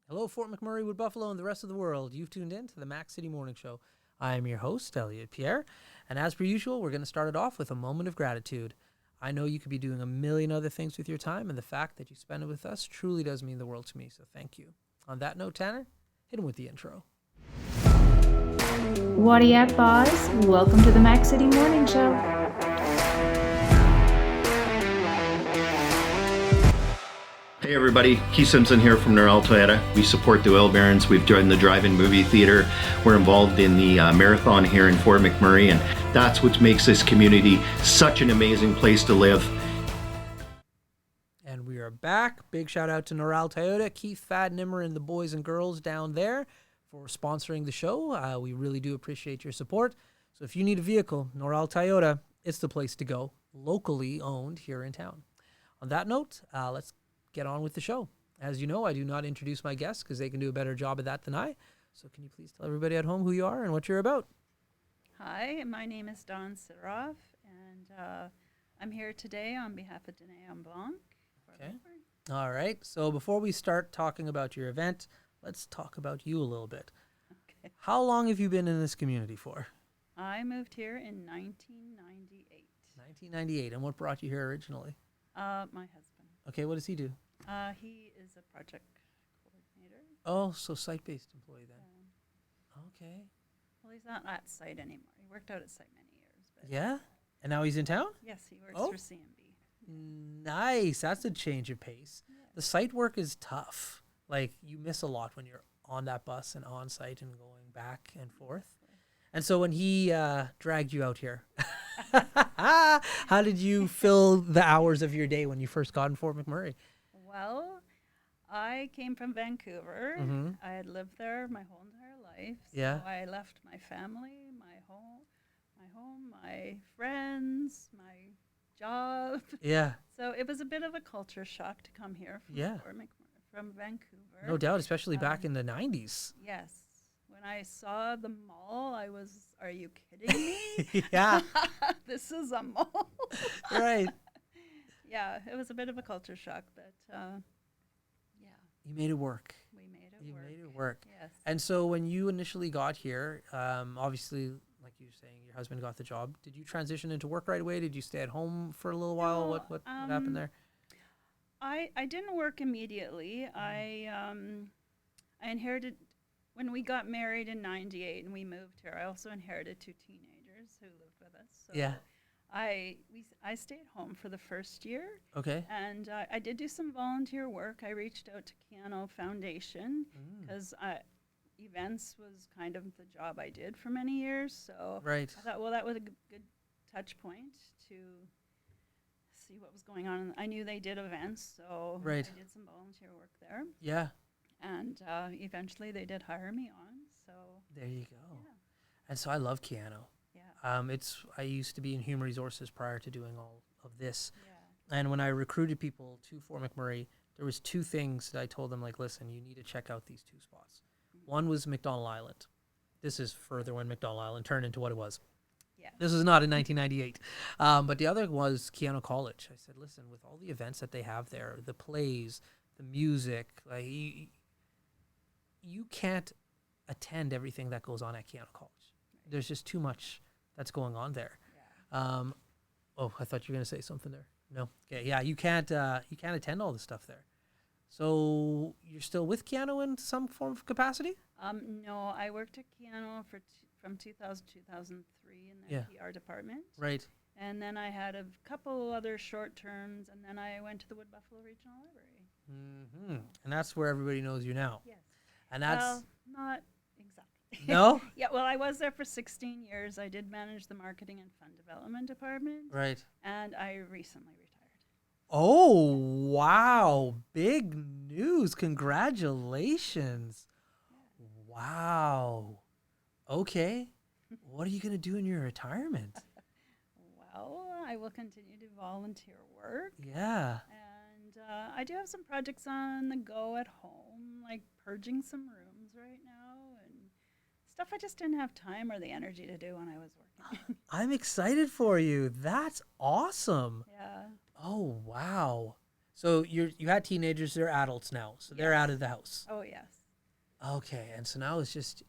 Hello, Fort McMurray, Wood Buffalo, and the rest of the world. You've tuned in to the Mac City Morning Show. I am your host, Elliot Pierre, and as per usual, we're going to start it off with a moment of gratitude. I know you could be doing a million other things with your time, and the fact that you spend it with us truly does mean the world to me, so thank you. On that note, Tanner, hit him with the intro. Whatty up, boss? Welcome to the Mac City Morning Show. Hey everybody, Keith Simpson here from Norel Toyota. We support the Oil Barons. We've joined the drive-in movie theater. We're involved in the marathon here in Fort McMurray, and that's what makes this community such an amazing place to live. And we are back. Big shout out to Norel Toyota, Keith Nimmer, and the boys and girls down there for sponsoring the show. We really do appreciate your support. So if you need a vehicle, Norel Toyota, it's the place to go. Locally owned here in town. On that note, let's get on with the show. As you know, I do not introduce my guests because they can do a better job of that than I. So can you please tell everybody at home who you are and what you're about? Hi, my name is Dawn Sidoroff, and I'm here today on behalf of Danae and Blanc. Okay. All right. So before we start talking about your event, let's talk about you a little bit. Okay. How long have you been in this community for? I moved here in 1998. 1998. And what brought you here originally? My husband. Okay, what does he do? He is a project coordinator. Oh, so site-based employee then. Okay. Well, he's not at site anymore. He worked out at site many years. But Yeah? And now he's in town? Yes, he works Oh. for CMB. Nice. That's a change of pace. Yeah. The site work is tough. Like, you miss a lot when you're on that bus and on site and going back and forth. And so when he dragged you out here, how did you fill the hours of your day when you first got in Fort McMurray? Well, I came from Vancouver. Mm-hmm. I had lived there my whole entire life. Yeah. So I left my family, my home, my friends, my job. Yeah, So it was a bit of a culture shock to come here from Yeah. from Vancouver. no doubt, especially back in the 90s. Yes. When I saw the mall, I was, are you kidding me? Yeah, This is a mall. right. Yeah, it was a bit of a culture shock, but yeah, You made it work. we made it You work. made it work. Yes. And so when you initially got here, obviously, like you were saying, your husband got the job. Did you transition into work right away? Did you stay at home for a little while? No, What happened there? I didn't work immediately. I inherited when we got married in '98 and we moved here. I also inherited 2 teenagers who lived with us. So Yeah. I stayed home for the first year, Okay. and I did do some volunteer work. I reached out to Keanu Foundation because events was kind of the job I did for many years. So Right. I thought, well, that was a good touch point to see what was going on. I knew they did events, so Right. I did some volunteer work there. Yeah. And eventually they did hire me on. So There you go. yeah, And so I love Keanu. yeah, I used to be in human resources prior to doing all of this. yeah. And when I recruited people to Fort McMurray, there was 2 things that I told them, like, listen, you need to check out these 2 spots. One was McDonald Island. This is further when McDonald Island turned into what it was. Yeah. This was not in 1998. But the other was Keanu College. I said, listen, with all the events that they have there, the plays, the music, like you can't attend everything that goes on at Keanu College. Right. There's just too much that's going on there. Yeah. Oh, I thought you were going to say something there. No. Okay. Yeah, you can't attend all the stuff there. So you're still with Keanu in some form of capacity? No, I worked at Keanu from 2000 to 2003 in their PR department. Right. And then I had a couple other short terms, and then I went to the Wood Buffalo Regional Library. Mm-hmm. And that's where everybody knows you now. Yes. And that's Well, not exactly. no? Yeah, well, I was there for 16 years. I did manage the marketing and fund development department, Right. and I recently retired. Oh, wow. Big news. Congratulations. Wow. Okay. What are you going to do in your retirement? Well, I will continue to volunteer work, Yeah. and I do have some projects on the go at home, like purging some rooms right now, and stuff I just didn't have time or the energy to do when I was working. I'm excited for you. That's awesome. Yeah. Oh, wow. So you had teenagers, they're adults now, so they're Yes. out of the house. Oh, yes. Okay, and so now it's just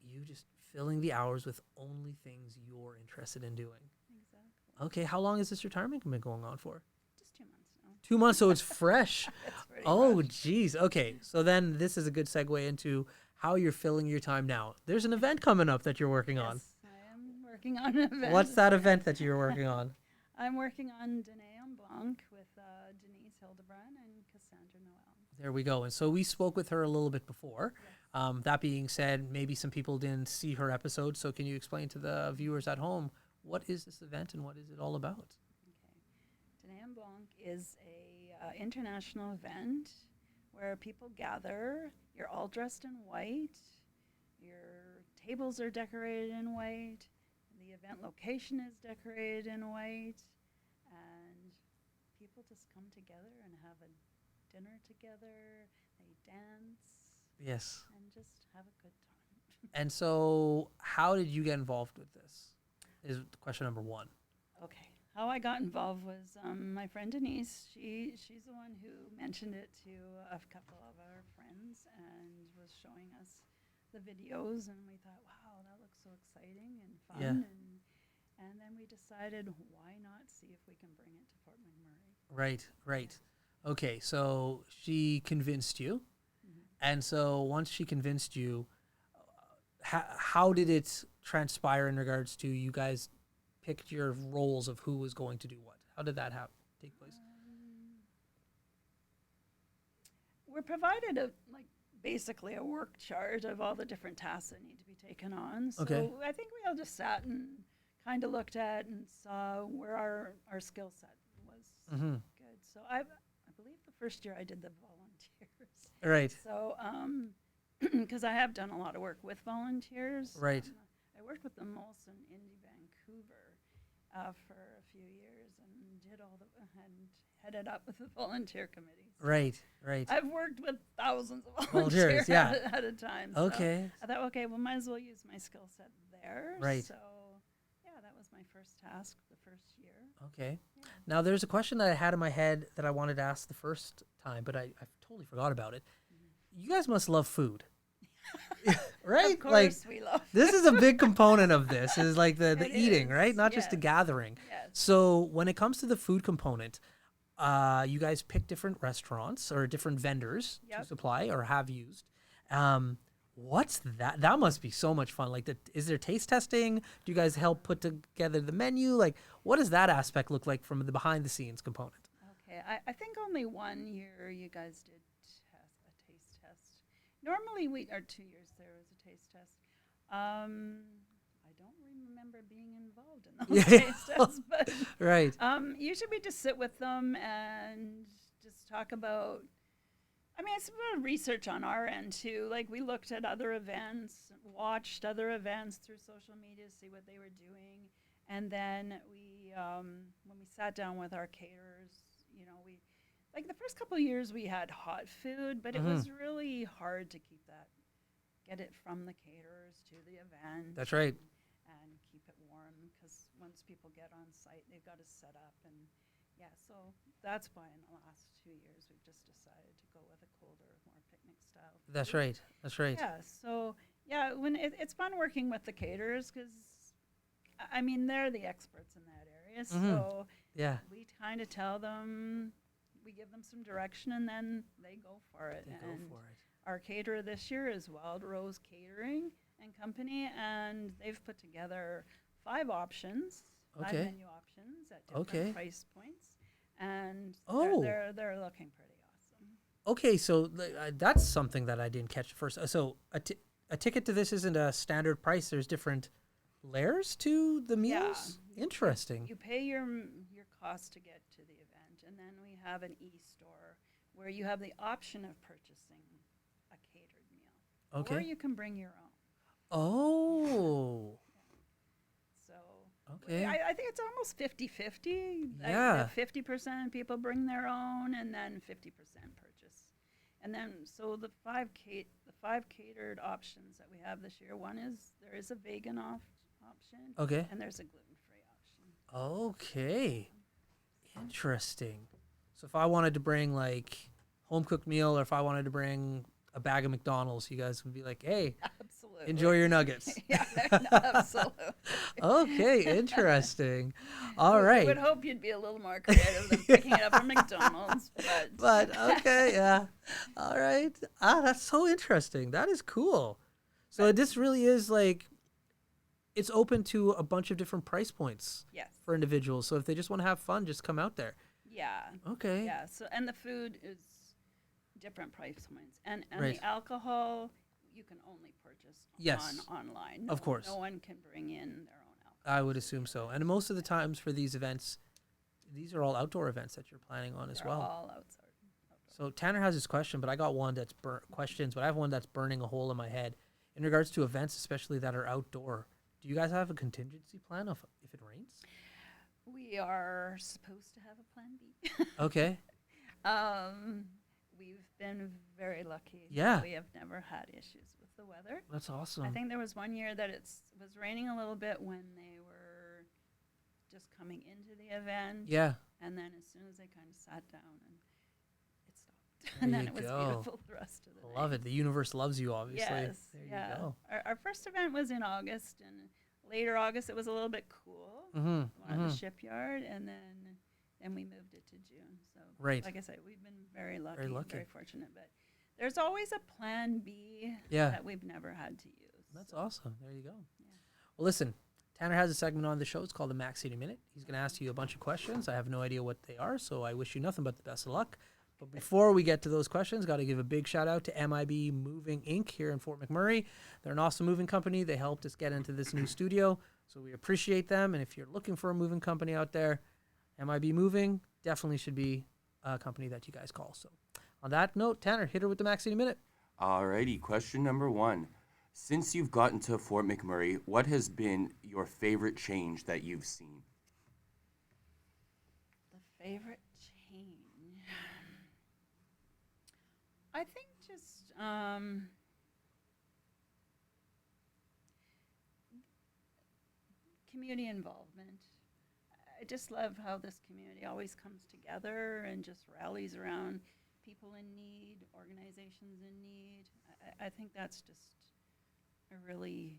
you just filling the hours with only things you're interested in doing. Exactly. Okay, how long has this retirement been going on for? Just 2 months now. 2 months, so it's fresh. It's pretty Oh, much. geez. Okay, so then this is a good segue into how you're filling your time now. There's an event coming up that you're working on. Yes, I am working on an event. What's that event that you're working on? I'm working on Danae on Blanc with Denise Hildebrand and Cassandra Noel. There we go. And so we spoke with her a little bit before. That being said, maybe some people didn't see her episode. So can you explain to the viewers at home, what is this event and what is it all about? Okay. Danae on Blanc is a international event where people gather. You're all dressed in white. Your tables are decorated in white. The event location is decorated in white. And people just come together and have a dinner together. They dance Yes. and just have a good time. And so how did you get involved with this is question number one. Okay. How I got involved was my friend Denise. She's the one who mentioned it to a couple of our friends and was showing us the videos, and we thought, wow, that looks so exciting and fun. Yeah. And then we decided, why not see if we can bring it to Fort McMurray? Right, right. Okay, so she convinced you. Mhm. And so once she convinced you, how did it transpire in regards to you guys picked your roles of who was going to do what? How did that take place? We're provided basically a work chart of all the different tasks that need to be taken on. So Okay. I think we all just sat and kind of looked at and saw where our skill set was Mm-hmm. good. So I believe the first year I did the volunteers. Right, So because I have done a lot of work with volunteers. Right. I worked with the Molson in Vancouver for a few years and did all the and headed up with the volunteer committees. right, right. I've worked with thousands of Volunteers, volunteers yeah. at a time. So Okay, I thought, okay, well, might as well use my skill set there. Right. So, yeah, that was my first task the first year. okay. Yeah. Now there's a question that I had in my head that I wanted to ask the first time, but I totally forgot about it. You guys must love food. Right? Of course, Like we love this is a big component of this is like the It eating, is, right? Not just the yes. gathering. Yes. So when it comes to the food component, you guys pick different restaurants or different vendors to Yep. supply or have used. What's that? That must be so much fun. Like, is there taste testing? Do you guys help put together the menu? Like, what does that aspect look like from the behind the scenes component? Okay, I think only 1 year you guys did a taste test. Normally, 2 years there was a taste test. I don't remember being involved in those Yeah. taste tests, but Right. usually we just sit with them and just talk about. I mean, it's a bit of research on our end too. Like we looked at other events, watched other events through social media to see what they were doing, and then we, when we sat down with our caterers, we, like the first couple of years we had hot food, but it was really hard to get it from the caterers to the event. That's right. And keep it warm because once people get on site, they've got to set up and. Yeah, so that's why in the last 2 years we've just decided to go with a colder, more picnic style. That's food. right. That's right. Yeah, so yeah, when it's fun working with the caterers because, I mean, they're the experts in that area. So Yeah. we kind of tell them, we give them some direction, and then they go for it. They and go for it. our caterer this year is Wild Rose Catering and Company, and they've put together 5 options. 5 Okay. menu options at different Okay. price points, and Oh. they're looking pretty awesome. Okay, so that's something that I didn't catch at first. So a ticket to this isn't a standard price. There's different layers to the meals. Interesting. You pay your cost to get to the event, and then we have an e-store where you have the option of purchasing a catered meal, or Okay. you can bring your own. Oh. So Okay. I think it's almost 50-50. Yeah. 50% of people bring their own, and then 50% purchase. And then, so the five catered options that we have this year. One is there is a vegan option, Okay. and there's a gluten-free option. Okay. Interesting. So if I wanted to bring like home cooked meal, or if I wanted to bring a bag of McDonald's, you guys would be like, hey, Absolutely. enjoy your nuggets. Yeah, absolutely. Okay, interesting. All I right. would hope you'd be a little more creative than picking it up from McDonald's, but But okay, yeah. All right. That's so interesting. That is cool. So this really is like, it's open to a bunch of different price points yes. for individuals. So if they just want to have fun, just come out there. Yeah. Okay. Yeah. So and the food is different price points, and Right. the alcohol you can only purchase Yes. online. Of course. No one can bring in their own alcohol. I would assume so. And most of the times for these events, these are all outdoor events that you're planning on as They're well. all outside. So Tanner has his question, but I got one that's questions, but I have one that's burning a hole in my head in regards to events, especially that are outdoor. Do you guys have a contingency plan if it rains? We are supposed to have a plan B. Okay. We've been very lucky. Yeah. We have never had issues with the weather. That's awesome. I think there was one year that was raining a little bit when they were just coming into the event. Yeah. And then as soon as they kind of sat down, and it stopped. And There then you it was go. beautiful the rest of the day. Love it. The universe loves you, obviously. Yes. There yeah. you go. Our first event was in August, and later August it was a little bit cool. Mm-hmm. One at the shipyard, and then we moved it to June. So, Right. like I said, we've been very lucky, lucky. very fortunate. But there's always a plan B Yeah. that we've never had to use. That's so. awesome. There you go. Well, listen, Tanner has a segment on the show. It's called the Mac City Minute. He's going to ask you a bunch of questions. I have no idea what they are, so I wish you nothing but the best of luck. But before we get to those questions, got to give a big shout out to MIB Moving Inc. here in Fort McMurray. They're an awesome moving company. They helped us get into this new studio, so we appreciate them. And if you're looking for a moving company out there, MIB Moving definitely should be a company that you guys call. So on that note, Tanner, hit her with the Mac City Minute. Alrighty, question number 1. Since you've gotten to Fort McMurray, what has been your favorite change that you've seen? The favorite change, I think, just community involvement. I just love how this community always comes together and just rallies around people in need, organizations in need. I think that's just a really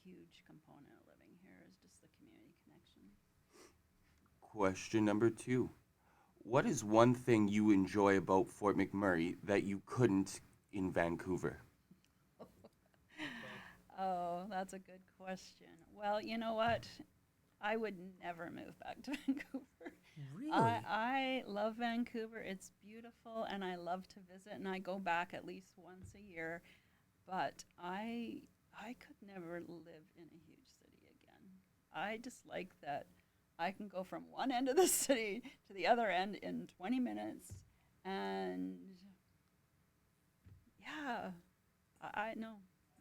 huge component of living here, is just the community connection. Question number 2. What is one thing you enjoy about Fort McMurray that you couldn't in Vancouver? Oh, that's a good question. Well, you know what? I would never move back to Vancouver. Really? I love Vancouver. It's beautiful, and I love to visit, and I go back at least once a year. But I could never live in a huge city again. I just like that I can go from one end of the city to the other end in 20 minutes, and yeah, I know.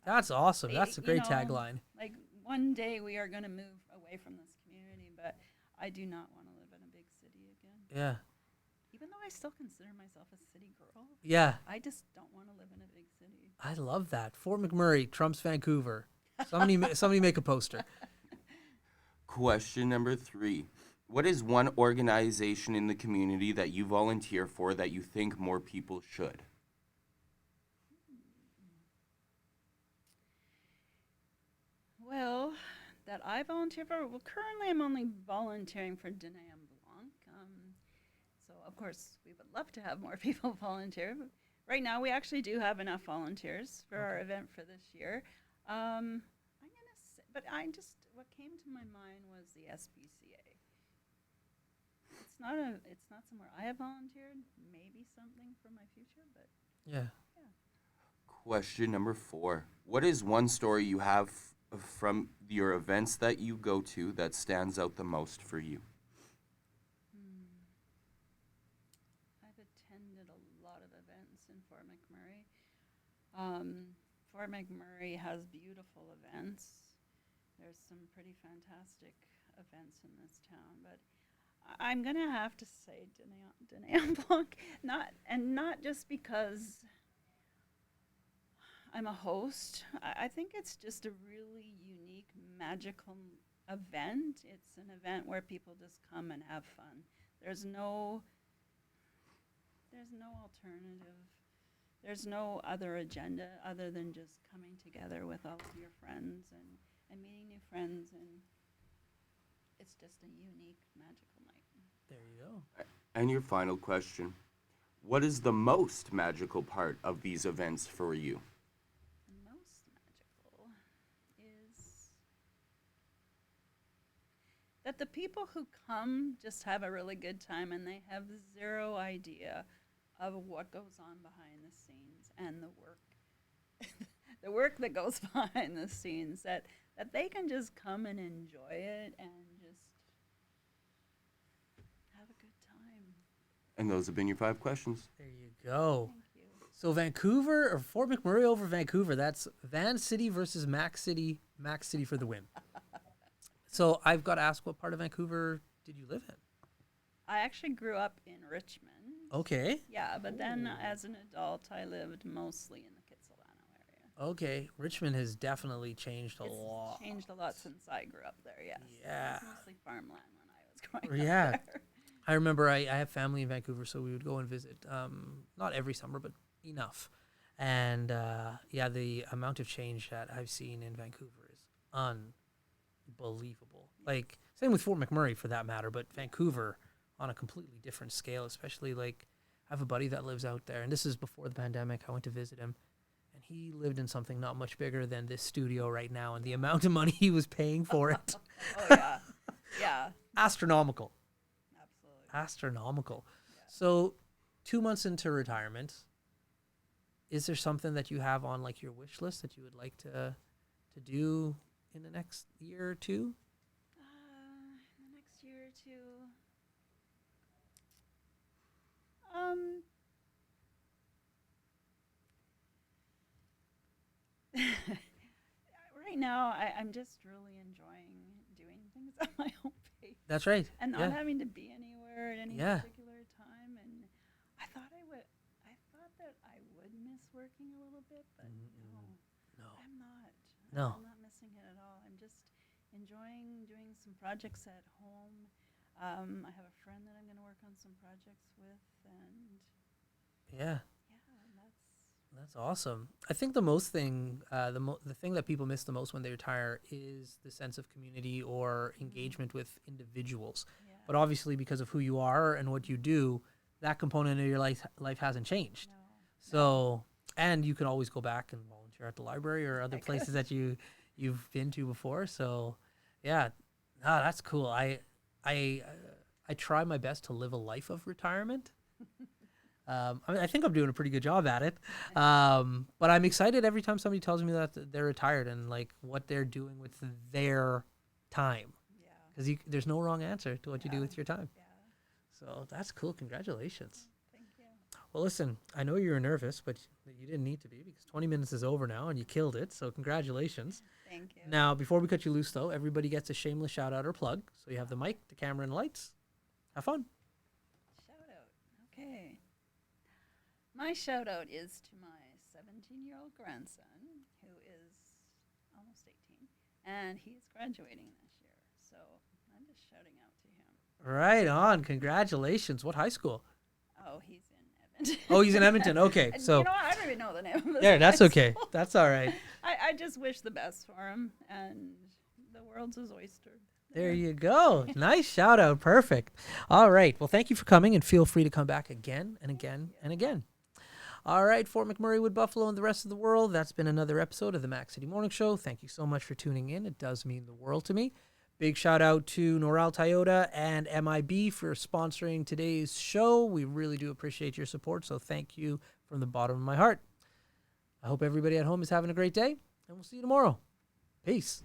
That's awesome. That's a You great know, tagline. Like, one day we are going to move away from this community, but I do not want to live in a big city again. Yeah. Even though I still consider myself a city girl, Yeah. I just don't want to live in a big city. I love that. Fort McMurray trumps Vancouver. Somebody make a poster. Question number 3. What is one organization in the community that you volunteer for that you think more people should? Well, that I volunteer for, well, currently I'm only volunteering for Blanc. So, of course, we would love to have more people volunteer. But right now, we actually do have enough volunteers for our event for this year. I'm going to say, but what came to my mind was the SPCA. It's not somewhere I have volunteered. Maybe something for my future, but Yeah. Question number 4. What is one story you have from your events that you go to that stands out the most for you? I've attended a lot of events in Fort McMurray. Fort McMurray has beautiful events. There's some pretty fantastic events in this town, but I'm gonna have to say Blanc, not just because I'm a host. I think it's just a really unique, magical event. It's an event where people just come and have fun. There's no alternative. there's no other agenda other than just coming together with all of your friends and meeting new friends, and it's just a unique, magical night. There you go. And your final question. What is the most magical part of these events for you? The most magical is that the people who come just have a really good time, and they have zero idea of what goes on behind the scenes and the work the work that goes behind the scenes, that they can just come and enjoy it and just have a good time. And those have been your 5 questions. There you go. Thank you. So Vancouver or Fort McMurray over Vancouver, that's Van City versus Mac City. Mac City for the win. So I've got to ask, what part of Vancouver did you live in? I actually grew up in Richmond. Okay. Yeah, but then as an adult, I lived mostly in the Kitsilano area. Okay. Richmond has definitely changed a It's lot. changed a lot since I grew up there, yes. Yeah. It was mostly farmland when I was growing Yeah. up there. I remember I have family in Vancouver, so we would go and visit. Not every summer, but enough. And yeah, the amount of change that I've seen in Vancouver is unbelievable. Like, same with Fort McMurray for that matter, but Vancouver on a completely different scale, especially like I have a buddy that lives out there, and this is before the pandemic. I went to visit him, and he lived in something not much bigger than this studio right now, and the amount of money he was paying for it, Oh, yeah. Yeah, astronomical. absolutely. Astronomical. So 2 months into retirement, is there something that you have on like your wish list that you would like to do in the next year or two? In the next year or two, right now I'm just really enjoying doing things at my own pace That's right. and not Yeah. having to be anywhere at any Yeah. particular time. And I thought that I would miss working a little bit, but No. I'm not. No. I'm not missing it at all. I'm just enjoying doing some projects at home. I have a friend that I'm going to work on some projects with, and Yeah. yeah, That's awesome. I think the most thing, the thing that people miss the most when they retire is the sense of community or engagement with individuals. yeah. But obviously, because of who you are and what you do, that component of your life hasn't changed. No. So, and you can always go back and volunteer at the library or other I could. places that you've been to before. So, yeah, that's cool. I try my best to live a life of retirement. I think I'm doing a pretty good job at it. But I'm excited every time somebody tells me that they're retired and like what they're doing with their time. Yeah. Because there's no wrong answer to what you do Yeah. with your time. Yeah. So that's cool. Congratulations. Thank you. Well, listen, I know you were nervous, but you didn't need to be because 20 minutes is over now and you killed it. So congratulations. Thank you. Now, before we cut you loose, though, everybody gets a shameless shout out or plug. So you have the mic, the camera, and lights. Have fun. Shout out. Okay. My shout out is to my 17-year-old grandson, who is almost 18, and he's graduating this year. So I'm just shouting out to him. Right on. Congratulations. What high school? Oh, he's in Edmonton. Oh, he's in Edmonton. Okay. And So you know what? I don't even know the name of his yeah, that's high okay. school. That's all right. I just wish the best for him, and the world's his oyster. There you go. Nice shout out. Perfect. All right. Well, thank you for coming, and feel free to come back again and again and again. All right, Fort McMurray, Wood Buffalo, and the rest of the world. That's been another episode of the Mac City Morning Show. Thank you so much for tuning in. It does mean the world to me. Big shout out to Noral Toyota and MIB for sponsoring today's show. We really do appreciate your support, so thank you from the bottom of my heart. I hope everybody at home is having a great day, and we'll see you tomorrow. Peace.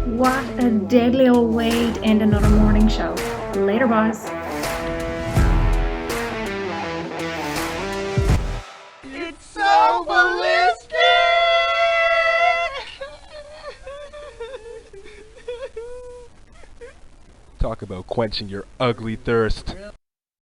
What a deadly old way to end another morning show. Later, boss. It's so ballistic! Talk about quenching your ugly thirst.